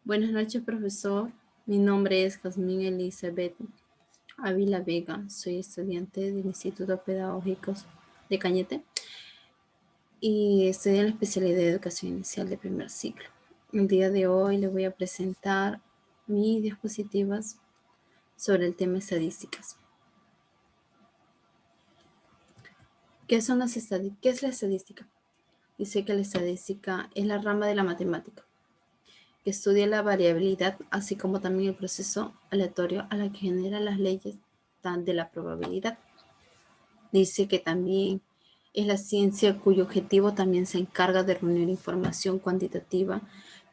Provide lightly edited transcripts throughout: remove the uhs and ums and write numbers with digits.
Buenas noches, profesor. Mi nombre es Jazmín Elizabeth Ávila Vega. Soy estudiante del Instituto Pedagógico de Cañete y estudio en la especialidad de Educación Inicial de primer ciclo. El día de hoy le voy a presentar mis diapositivas sobre el tema estadísticas. ¿Qué es la estadística? Dice que la estadística es la rama de la matemática que estudia la variabilidad, así como también el proceso aleatorio a la que generan las leyes de la probabilidad. Dice que también es la ciencia cuyo objetivo también se encarga de reunir información cuantitativa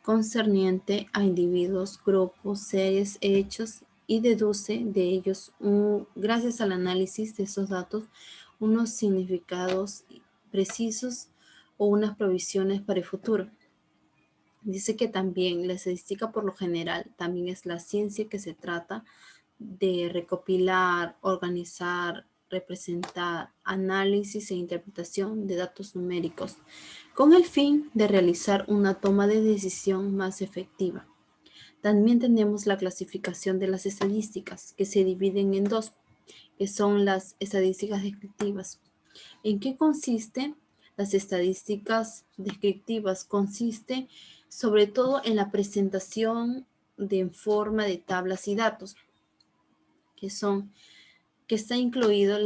concerniente a individuos, grupos, series, hechos y deduce de ellos, gracias al análisis de esos datos, unos significados precisos o unas provisiones para el futuro. Dice que también la estadística por lo general también es la ciencia que se trata de recopilar, organizar, representar, análisis e interpretación de datos numéricos con el fin de realizar una toma de decisión más efectiva. También tenemos la clasificación de las estadísticas que se dividen en dos, que son las estadísticas descriptivas. ¿En qué consiste? Las estadísticas descriptivas consiste sobre todo en la presentación en forma de tablas y datos, que está incluido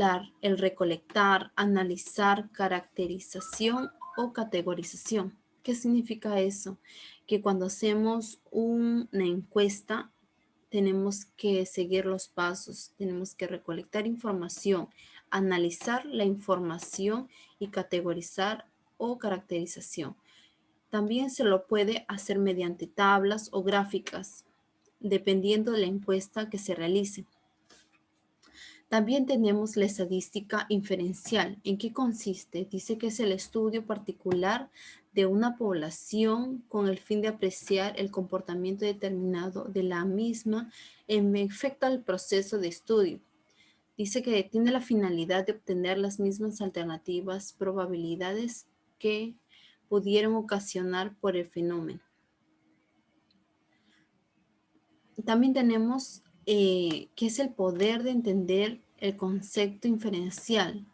el recolectar, analizar, caracterización o categorización. ¿Qué significa eso? Que cuando hacemos una encuesta, tenemos que seguir los pasos, tenemos que recolectar información, analizar la información y categorizar o caracterización. También se lo puede hacer mediante tablas o gráficas, dependiendo de la encuesta que se realice. También tenemos la estadística inferencial. ¿En qué consiste? Dice que es el estudio particular de una población con el fin de apreciar el comportamiento determinado de la misma en efecto al proceso de estudio. Dice que tiene la finalidad de obtener las mismas alternativas, probabilidades que pudieron ocasionar por el fenómeno. También tenemos que es el poder de entender el concepto inferencial.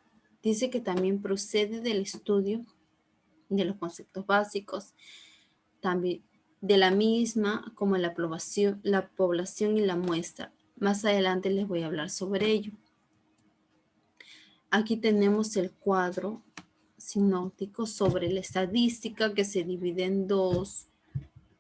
Dice que también procede del estudio de los conceptos básicos, también de la misma como la población y la muestra. Más adelante les voy a hablar sobre ello. Aquí tenemos el cuadro sinóptico sobre la estadística que se divide en dos,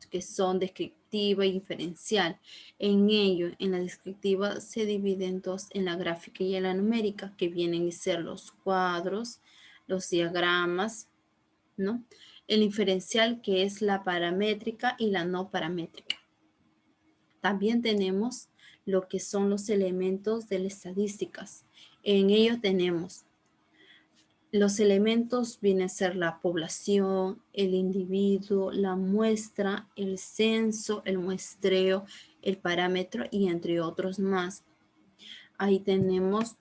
que son descriptiva e inferencial. En ello, en la descriptiva se divide en dos, en la gráfica y en la numérica, que vienen a ser los cuadros, los diagramas, ¿no? El inferencial, que es la paramétrica y la no paramétrica. También tenemos lo que son los elementos de las estadísticas. En ello tenemos los elementos vienen a ser la población, el individuo, la muestra, el censo, el muestreo, el parámetro y entre otros más. Ahí tenemos,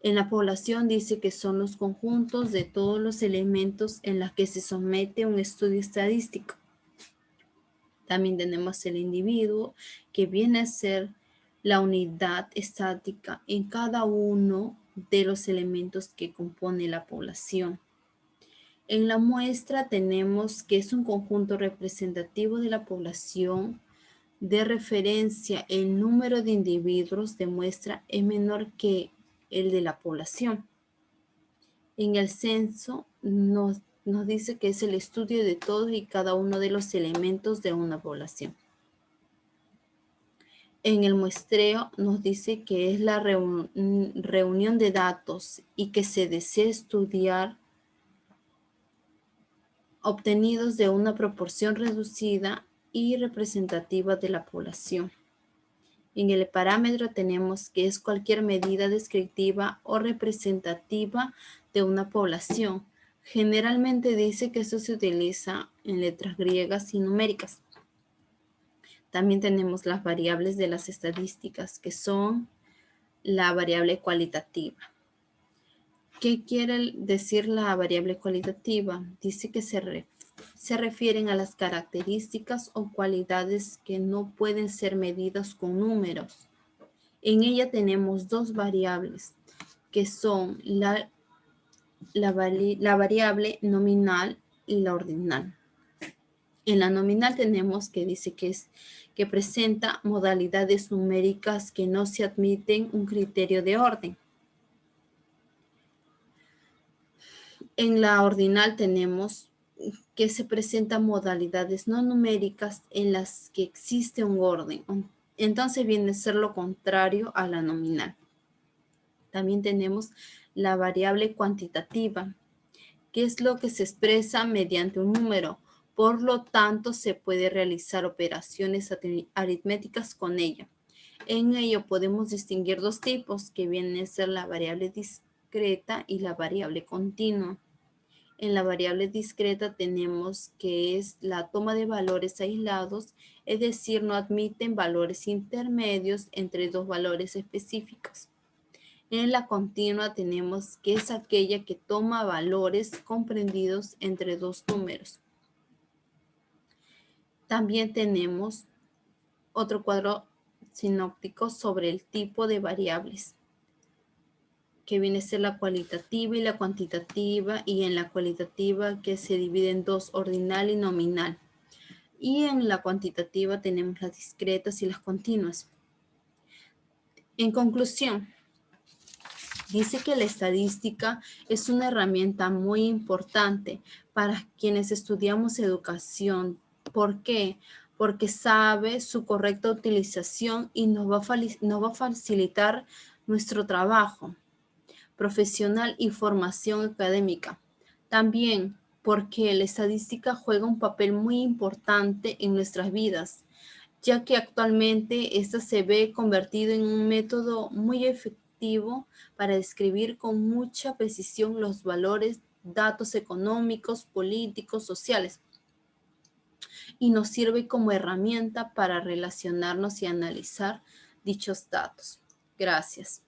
en la población dice que son los conjuntos de todos los elementos en los que se somete un estudio estadístico. También tenemos el individuo, que viene a ser la unidad estática en cada uno de los elementos que compone la población. En la muestra tenemos que es un conjunto representativo de la población. De referencia, el número de individuos de muestra es menor que el de la población. En el censo nos dice que es el estudio de todos y cada uno de los elementos de una población. En el muestreo nos dice que es la reunión de datos y que se desea estudiar obtenidos de una proporción reducida y representativa de la población. En el parámetro tenemos que es cualquier medida descriptiva o representativa de una población. Generalmente dice que esto se utiliza en letras griegas y numéricas. También tenemos las variables de las estadísticas, que son la variable cualitativa. ¿Qué quiere decir la variable cualitativa? Dice que se Se refieren a las características o cualidades que no pueden ser medidas con números. En ella tenemos dos variables, que son la variable nominal y la ordinal. En la nominal tenemos que dice que presenta modalidades numéricas que no se admiten un criterio de orden. En la ordinal tenemos que se presentan modalidades no numéricas en las que existe un orden. Entonces viene a ser lo contrario a la nominal. También tenemos la variable cuantitativa, que es lo que se expresa mediante un número. Por lo tanto, se puede realizar operaciones aritméticas con ella. En ello podemos distinguir dos tipos, que vienen a ser la variable discreta y la variable continua. En la variable discreta tenemos que es la toma de valores aislados, es decir, no admiten valores intermedios entre dos valores específicos. En la continua tenemos que es aquella que toma valores comprendidos entre dos números. También tenemos otro cuadro sinóptico sobre el tipo de variables, que viene a ser la cualitativa y la cuantitativa, y en la cualitativa que se divide en dos, ordinal y nominal. Y en la cuantitativa tenemos las discretas y las continuas. En conclusión, dice que la estadística es una herramienta muy importante para quienes estudiamos educación. ¿Por qué? Porque sabe su correcta utilización y nos va a facilitar nuestro trabajo profesional y formación académica. También porque la estadística juega un papel muy importante en nuestras vidas, ya que actualmente esta se ve convertido en un método muy efectivo para describir con mucha precisión los valores, datos económicos, políticos, sociales, y nos sirve como herramienta para relacionarnos y analizar dichos datos. Gracias.